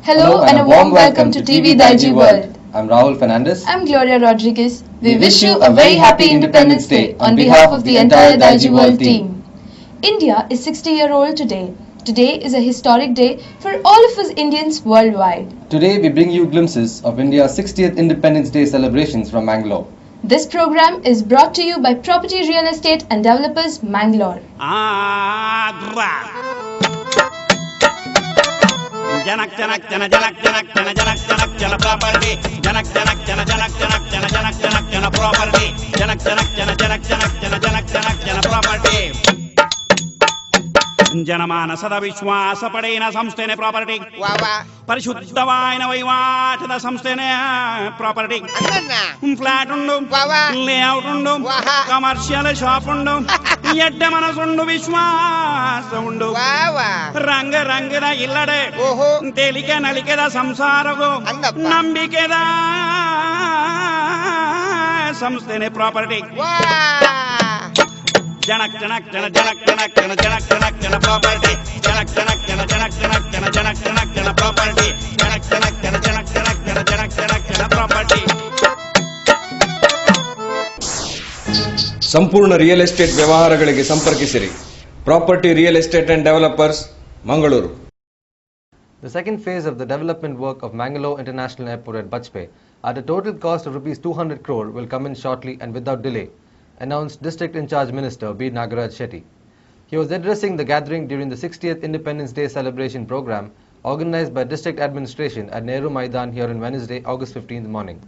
Hello and a warm welcome to TV Daiji World. I'm Rahul Fernandez. I'm Gloria Rodriguez. We wish you a very happy Independence Day on behalf of the entire Daiji World team. India is 60-year-old today. Today is a historic day for all of us Indians worldwide. Today we bring you glimpses of India's 60th Independence Day celebrations from Mangalore. This program is brought to you by Property Real Estate and Developers Mangalore. Janak property. Janak property. ಜನಮಾನಸದ ವಿಶ್ವಾಸ ಪಡೆಯಿನ ಸಂಸ್ಥೆನೇ property. ಪರಿಶುದ್ಧವಾಯಿನ ವಹಿವಾಟದ ಸಂಸ್ಥೆನೇ property. Flat ಉಂಡು, layout ಉಂಡು, commercial shop ಉಂಡು, ಎಡ್ಡ ಮನಸ್ಸುಂಡು, ವಿಶ್ವಾಸ ಉಂಡು. ರಂಗ ರಂಗದ ಇಲ್ಲಡೆ ತೇಲಿಕೆ ನಲಿಕೆದ ಸಂಸಾರವು ನಂಬಿಕೆದ ಸಂಸ್ಥೆನೇ ಪ್ರಾಪರ್ಟಿ. ಜನಕ್ ಜನಕ್ ಜನ ಜನಕ್ ಜನಕ್ ಜನ ಜನಕ್ ಜನಕ್ ಜನ ಪ್ರಾಪರ್ಟಿ. ಜನಕ್ ಜನಕ್ ಜನ ಜನಕ್ ಜನಕ್ ಜನ ಜನಕ್ ಜನಕ್ ಜನ ಪ್ರಾಪರ್ಟಿ. ಜನಕ್ ಜನಕ್ ಜನ ಜನಕ್ ಜನಕ್ ಜನ ಜನಕ್ ಜನಕ್ ಜನ ಪ್ರಾಪರ್ಟಿ. ಸಂಪೂರ್ಣ ರಿಯಲ್ ಎಸ್ಟೇಟ್ ವ್ಯವಹಾರಗಳಿಗೆ ಸಂಪರ್ಕಿಸಿರಿ. Property real estate and developers, Mangaluru. The second phase of the development work of Mangalore International Airport at Bajpayee at a total cost of Rs 200 crore will come in shortly and without delay, announced District in Charge Minister B. Nagaraj Shetty. He was addressing the gathering during the 60th Independence Day celebration program organized by District Administration at Nehru Maidan here on Wednesday, August 15th morning.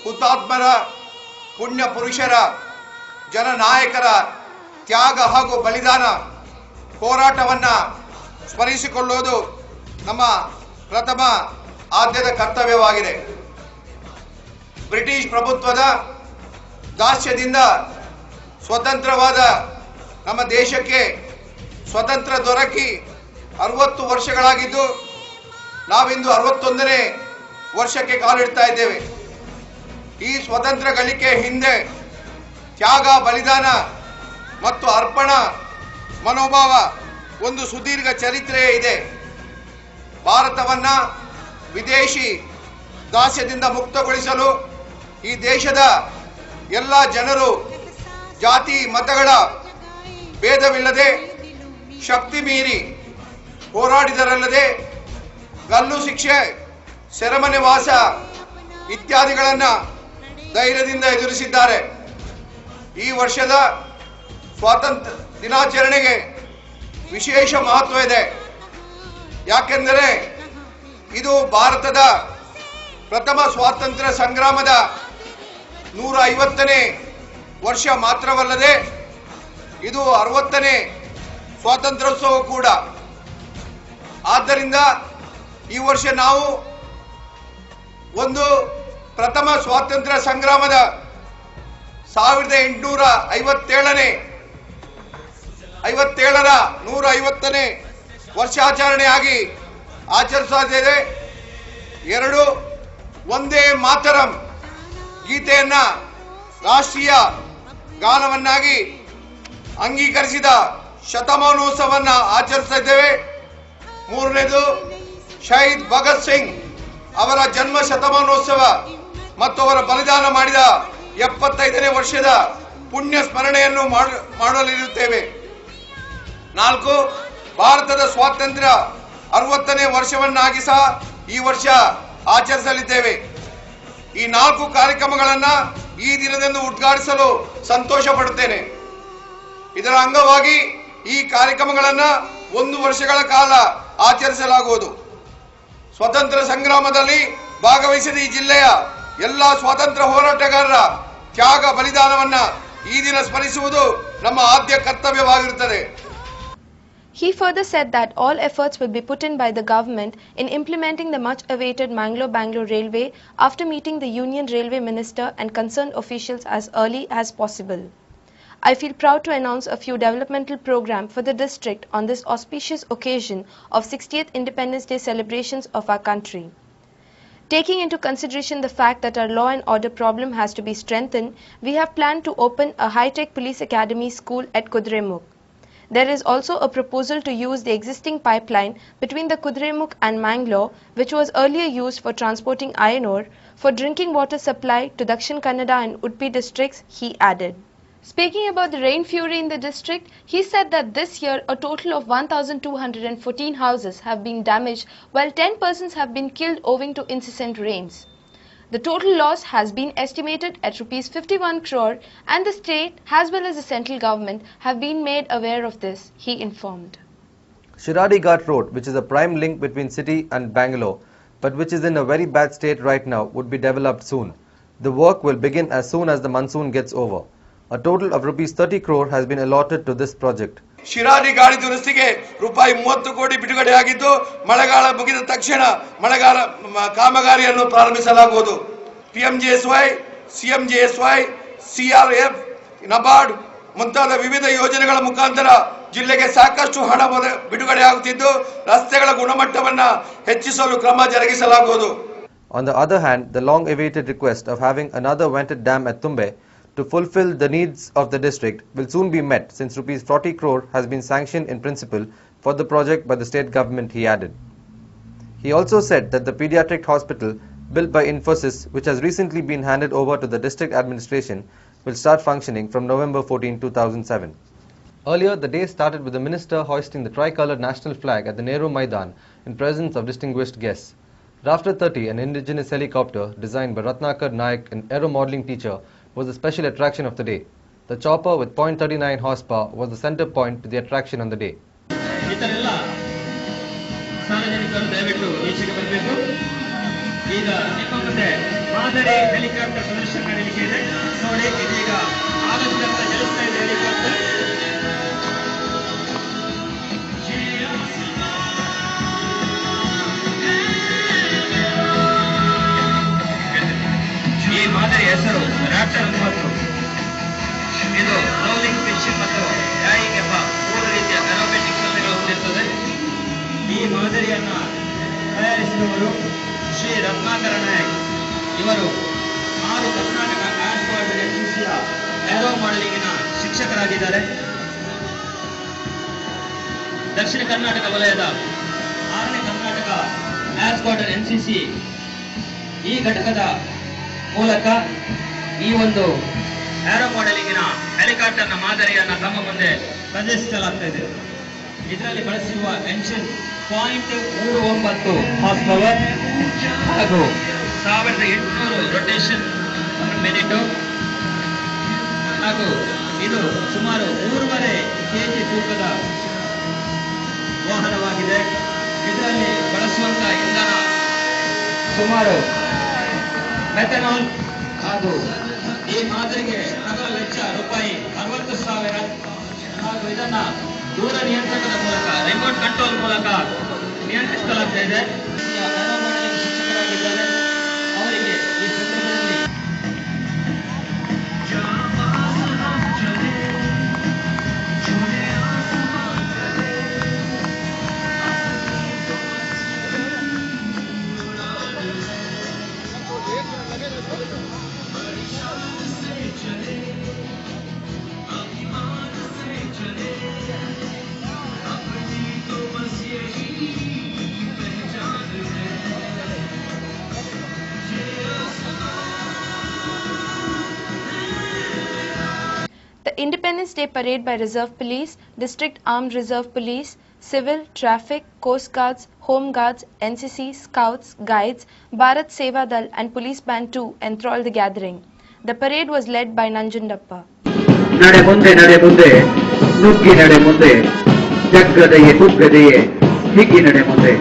ಹುತಾತ್ಮರ ಪುಣ್ಯ ಪುರುಷರ ಜನನಾಯಕರ ತ್ಯಾಗ ಹಾಗೂ ಬಲಿದಾನ ಹೋರಾಟವನ್ನು ಸ್ಮರಿಸಿಕೊಳ್ಳುವುದು ನಮ್ಮ ಪ್ರಥಮ ಆದ್ಯದ ಕರ್ತವ್ಯವಾಗಿದೆ. ಬ್ರಿಟಿಷ್ ಪ್ರಭುತ್ವದ ದಾಸ್ಯದಿಂದ ಸ್ವತಂತ್ರವಾದ ನಮ್ಮ ದೇಶಕ್ಕೆ ಸ್ವತಂತ್ರ ದೊರಕಿ 60 ವರ್ಷಗಳಾಗಿದ್ದು ನಾವಿಂದು 61ನೇ ವರ್ಷಕ್ಕೆ ಕಾಲಿಡ್ತಾ ಇದ್ದೇವೆ. ಈ ಸ್ವತಂತ್ರ ಗಳಿಕೆ ಹಿಂದೆ ತ್ಯಾಗ, ಬಲಿದಾನ ಮತ್ತು ಅರ್ಪಣಾ ಮನೋಭಾವ ಒಂದು ಸುದೀರ್ಘ ಚರಿತ್ರೆ ಇದೆ. ಭಾರತವನ್ನ ವಿದೇಶಿ ದಾಸ್ಯದಿಂದ ಮುಕ್ತಗೊಳಿಸಲು ಈ ದೇಶದ ಎಲ್ಲ ಜನರು ಜಾತಿ ಮತಗಳ ಭೇದವಿಲ್ಲದೆ ಶಕ್ತಿ ಮೀರಿ ಹೋರಾಡಿದರಲ್ಲದೆ ಗಲ್ಲು ಶಿಕ್ಷೆ, ಸೆರೆಮನೆ ವಾಸ ಇತ್ಯಾದಿಗಳನ್ನು ಧೈರ್ಯದಿಂದ ಎದುರಿಸಿದ್ದಾರೆ. ಈ ವರ್ಷದ ಸ್ವಾತಂತ್ರ್ಯ ದಿನಾಚರಣೆಗೆ ವಿಶೇಷ ಮಹತ್ವ ಇದೆ. ಯಾಕೆಂದರೆ ಇದು ಭಾರತದ ಪ್ರಥಮ ಸ್ವಾತಂತ್ರ್ಯ ಸಂಗ್ರಾಮದ 150ನೇ ವರ್ಷ ಮಾತ್ರವಲ್ಲದೆ ಇದು 60ನೇ ಸ್ವಾತಂತ್ರ್ಯೋತ್ಸವ ಕೂಡ. ಆದ್ದರಿಂದ ಈ ವರ್ಷ ನಾವು ಒಂದು ಪ್ರಥಮ ಸ್ವಾತಂತ್ರ್ಯ ಸಂಗ್ರಾಮದ 1857ನೇ 150ನೇ ವರ್ಷಾಚರಣೆಯಾಗಿ ಆಚರಿಸಲಾಗಿದೆ. 2 ಒಂದೇ ಮಾತರಂ ಗೀತೆಯನ್ನ ರಾಷ್ಟ್ರೀಯ ಗಾನವನ್ನಾಗಿ ಅಂಗೀಕರಿಸಿದ ಶತಮಾನೋತ್ಸವವನ್ನು ಆಚರಿಸ್ತಾ ಇದ್ದೇವೆ. 3ನೇದು ಶಹೀದ್ ಭಗತ್ ಸಿಂಗ್ ಅವರ ಜನ್ಮ ಶತಮಾನೋತ್ಸವ ಮತ್ತು ಅವರ ಬಲಿದಾನ ಮಾಡಿದ 75ನೇ ವರ್ಷದ ಪುಣ್ಯ ಸ್ಮರಣೆಯನ್ನು ಮಾಡಲಿರುತ್ತೇವೆ. 4 ಭಾರತದ ಸ್ವಾತಂತ್ರ್ಯ 60ನೇ ವರ್ಷವನ್ನಾಗಿ ಸಹ ಈ ವರ್ಷ ಆಚರಿಸಲಿದ್ದೇವೆ. ಈ 4 ಕಾರ್ಯಕ್ರಮಗಳನ್ನು ಈ ದಿನದಂದು ಉದ್ಘಾಟಿಸಲು ಸಂತೋಷ ಪಡುತ್ತೇನೆ. ಇದರ ಅಂಗವಾಗಿ ಈ ಕಾರ್ಯಕ್ರಮಗಳನ್ನು 1 ವರ್ಷಗಳ ಕಾಲ ಆಚರಿಸಲಾಗುವುದು. ಸ್ವತಂತ್ರ ಸಂಗ್ರಾಮದಲ್ಲಿ ಭಾಗವಹಿಸಿದ ಈ ಜಿಲ್ಲೆಯ ಎಲ್ಲ ಸ್ವಾತಂತ್ರ್ಯ ಹೋರಾಟಗಾರರ ತ್ಯಾಗ ಬಲಿದಾನವನ್ನು ಈ ದಿನ ಸ್ಮರಿಸುವುದು ನಮ್ಮ ಆದ್ಯ ಕರ್ತವ್ಯವಾಗಿರುತ್ತದೆ. He further said that all efforts will be put in by the government in implementing the much-awaited Mangalore-Bangalore Railway after meeting the Union Railway Minister and concerned officials as early as possible. I feel proud to announce a few developmental programs for the district on this auspicious occasion of 60th Independence Day celebrations of our country. Taking into consideration the fact that our law and order problem has to be strengthened, we have planned to open a high-tech police academy school at Kudremukh. There is also a proposal to use the existing pipeline between the Kudremukh and Mangalore, which was earlier used for transporting iron ore, for drinking water supply to Dakshin Kannada and Udupi districts, he added. Speaking about the rain fury in the district, he said that this year a total of 1,214 houses have been damaged while 10 persons have been killed owing to incessant rains. The total loss has been estimated at rupees 51 crore and the state as well as the central government have been made aware of this, he informed. Shiradi Ghat Road, which is a prime link between city and Bangalore, but which is in a very bad state right now, would be developed soon. The work will begin as soon as the monsoon gets over. A total of rupees 30 crore has been allotted to this project. Shiradi ಗಾಳಿ ದುರಸ್ತಿಗೆ ರೂಪಾಯಿ 30 ಕೋಟಿ ಬಿಡುಗಡೆಯಾಗಿದ್ದು ಮಳೆಗಾಲ ಮುಗಿದ ತಕ್ಷಣ ಮಳೆಗಾಲ ಕಾಮಗಾರಿಯನ್ನು ಪ್ರಾರಂಭಿಸಲಾಗುವುದು. PMJSY, CMJSY, CRF, NABARD ಮುಂತಾದ ವಿವಿಧ ಯೋಜನೆಗಳ ಮುಖಾಂತರ ಜಿಲ್ಲೆಗೆ ಸಾಕಷ್ಟು ಹಣ ಬಿಡುಗಡೆಯಾಗುತ್ತಿದ್ದು ರಸ್ತೆಗಳ ಗುಣಮಟ್ಟವನ್ನು ಹೆಚ್ಚಿಸಲು ಕ್ರಮ ಜರುಗಿಸಲಾಗುವುದು. On the other hand, the long-awaited request of having another vented dam at Tumbe to fulfill the needs of the district will soon be met since rupees 40 crore has been sanctioned in principle for the project by the state government, he added. He also said that the pediatric hospital built by Infosys, which has recently been handed over to the district administration, will start functioning from November 14, 2007. Earlier, the day started with the minister hoisting the tricolored national flag at the Nehru Maidan in presence of distinguished guests. Rafter 30, an indigenous helicopter designed by Ratnakar Naik, an aero modeling teacher, was the special attraction of the day. The chopper with 0.39 horsepower was the center point to the attraction on the day. ಇತರೆಲ್ಲ ಸಾರ್ವಜನಿಕರು ದಯವಿಟ್ಟು ಈಚೆಗೆ ಬರಬೇಕು. ಈಗ ನಿಮ್ಮ ಮುಂದೆ ಮಾದರಿ helicopter ಪ್ರದರ್ಶನ ನಡೆಯಲಿಕ್ಕೆ ಇದೆ. ನೋಡಿ, ಇದೀಗ ಆಗಸ್ಟ್ ಅಂತ ಚಲಿಸ್ತಾ ಇದೆ ಹೆಲಿಕಾಪ್ಟರ್. ಈ ಮಾದರಿ ಹೆಸರು ರಾಪ್ಟರ್ 30. ಇದು ರೋಲಿಂಗ್ ಪಿಚ್ ಮತ್ತು ಡ್ರಾಯಿಂಗ್ ಎಂಬ 3 ರೀತಿಯ ಏರೋಬ್ಯಾಟಿಕ್ ಸೊನ್ನೆಗಳು ಹೊಂದಿರುತ್ತದೆ. ಈ ಮಾದರಿಯನ್ನ ತಯಾರಿಸಿದವರು ಶ್ರೀ ರತ್ನಾಕರ ನಾಯಕ್. ಇವರು 6 ಕರ್ನಾಟಕ ಏರ್ಸ್ಕ್ವಾಡ್ NCCಯ ಏರೋ ಮಾಡೆಲಿಂಗಿನ ಶಿಕ್ಷಕರಾಗಿದ್ದಾರೆ. ದಕ್ಷಿಣ ಕರ್ನಾಟಕ ವಲಯದ 6ನೇ ಕರ್ನಾಟಕ ಏರ್ಸ್ಕ್ವಾಡ್ NCC ಈ ಘಟಕದ ಮೂಲಕ ಈ ಒಂದು ಏರೋ ಮಾಡೆಲಿಂಗಿನ ಹೆಲಿಕಾಪ್ಟರ್ನ ಮಾದರಿಯನ್ನು ತಮ್ಮ ಮುಂದೆ ಪ್ರದರ್ಶಿಸಲಾಗ್ತಾ ಇದೆ. ಇದರಲ್ಲಿ ಬಳಸಿರುವ ಎಂಜಿನ್ 0.39 ಹಾರ್ಸ್ ಪವರ್ ಹಾಗೂ 1800 ರೊಟೇಷನ್ ಪರ್ ಮಿನಿಟ್ ಹಾಗೂ ಇದು ಸುಮಾರು 3.5 kg ತೂಕದ ವಾಹನವಾಗಿದೆ. ಇದರಲ್ಲಿ ಬಳಸುವಂತ ಇಂಧನ ಸುಮಾರು ಮೆಥನಾಲ್ ಹಾಗೂ ಈ ಮಾದರಿಗೆ ನಗರ ವೆಚ್ಚ ರೂಪಾಯಿ 60,000 ಹಾಗೂ ಇದನ್ನ ದೂರ ನಿಯಂತ್ರಣದ ಮೂಲಕ ರಿಮೋಟ್ ಕಂಟ್ರೋಲ್ ಮೂಲಕ ನಿಯಂತ್ರಿಸಲಾಗ್ತಾ ಇದೆ. ಶಿಕ್ಷಕರಾಗಿದ್ದಾರೆ ಅವರಿಗೆ ಈ ಸಂದರ್ಭದಲ್ಲಿ Independence Day parade by Reserve Police, District Armed Reserve Police, Civil, Traffic, Coast Guards, Home Guards, NCC, Scouts, Guides, Bharat Seva Dal and Police Band too enthralled the gathering. The parade was led by Nanjundappa. ನಡೆ ಮುಂದೆ ನುಗ್ಗಿ ನಡೆ ಮುಂದೆ ಜಗ್ಗದೆಯೇ ಕುಗ್ಗದೆಯೇ ಹಿಗ್ಗಿ ನಡೆ ಮುಂದೆ.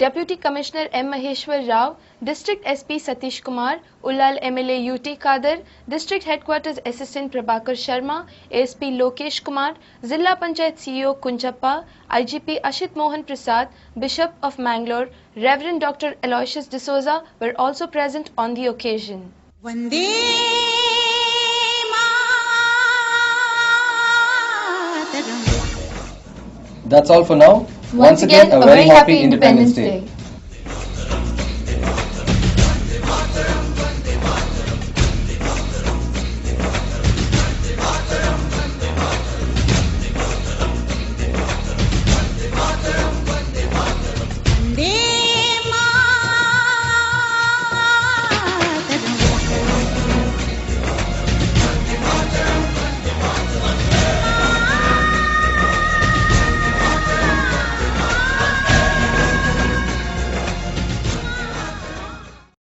Deputy Commissioner M. Maheshwar Rao, District SP Satish Kumar, Ullal MLA UT Kader, District Headquarters Assistant Prabhakar Sharma, ASP Lokesh Kumar, Zilla Panchayat CEO Kunchappa, IGP Ashit Mohan Prasad, Bishop of Mangalore, Reverend Dr. Aloysius D'Souza were also present on the occasion. Vande Mataram. That's all for now. Once again, a very happy Independence Day.